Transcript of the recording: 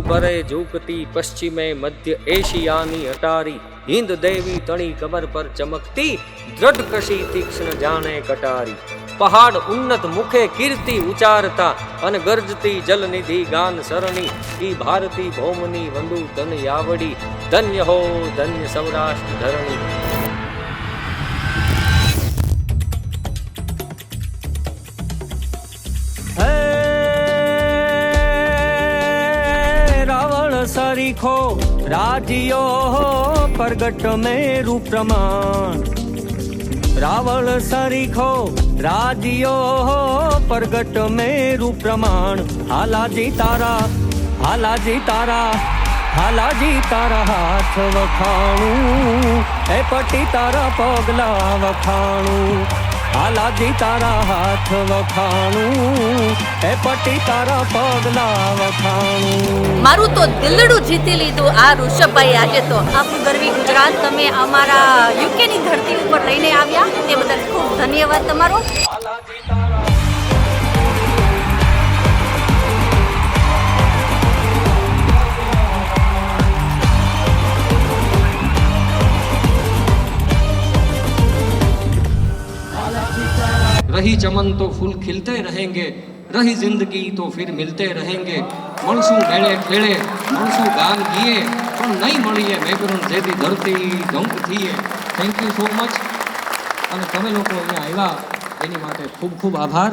પરે ઝૂકતી પશ્ચિમે મધ્ય એશિયાની અટારી હિન્દ દેવી તણી કમર પર ચમકતી દ્રઢ કશી તીક્ષ્ણ જાણે કટારી પહાડ ઉન્નત મુખે કીર્તિ ઉચારતા અને ગરજતી જલનિધિ ગાન સરણી ઈ ભારતી ભૌમની વંદુ ધન યાવડી ધન્ય હો ધન્ય સૌરાષ્ટ્ર ધરણી सरीखो राजियो प्रगट मेरु प्रमाण रावण सरीखो राजियो प्रगट मेरु प्रमाण हालाजी तारा हालाजी तारा हालाजी तारा हाथ वखाणू ए पटी तारा पगला वखाणू हालाजी तारा हाथ वखाणू ए पटी तारा पगला वखाणू मारू तो दिलडू जीती लीधुं आ ऋषभभाई આજે તો આપણું ગરવી ગુજરાત તમે અમારા યુકે ની ધરતી ઉપર લઈને આવ્યા તે બદલ ખૂબ ધન્યવાદ તમારો रही चमन तो फूल खिलते रहेंगे रही जिंदगी तो फिर मिलते रहेंगे मणसू मेले खेले मणसू गान किए पण नहीं મળીએ મેઘરણ જેવી ધરતી ઢંક થઈએ થેન્ક યુ સો મચ અને તમે લોકો અહીંયા આવ્યા એની માટે ખૂબ ખૂબ આભાર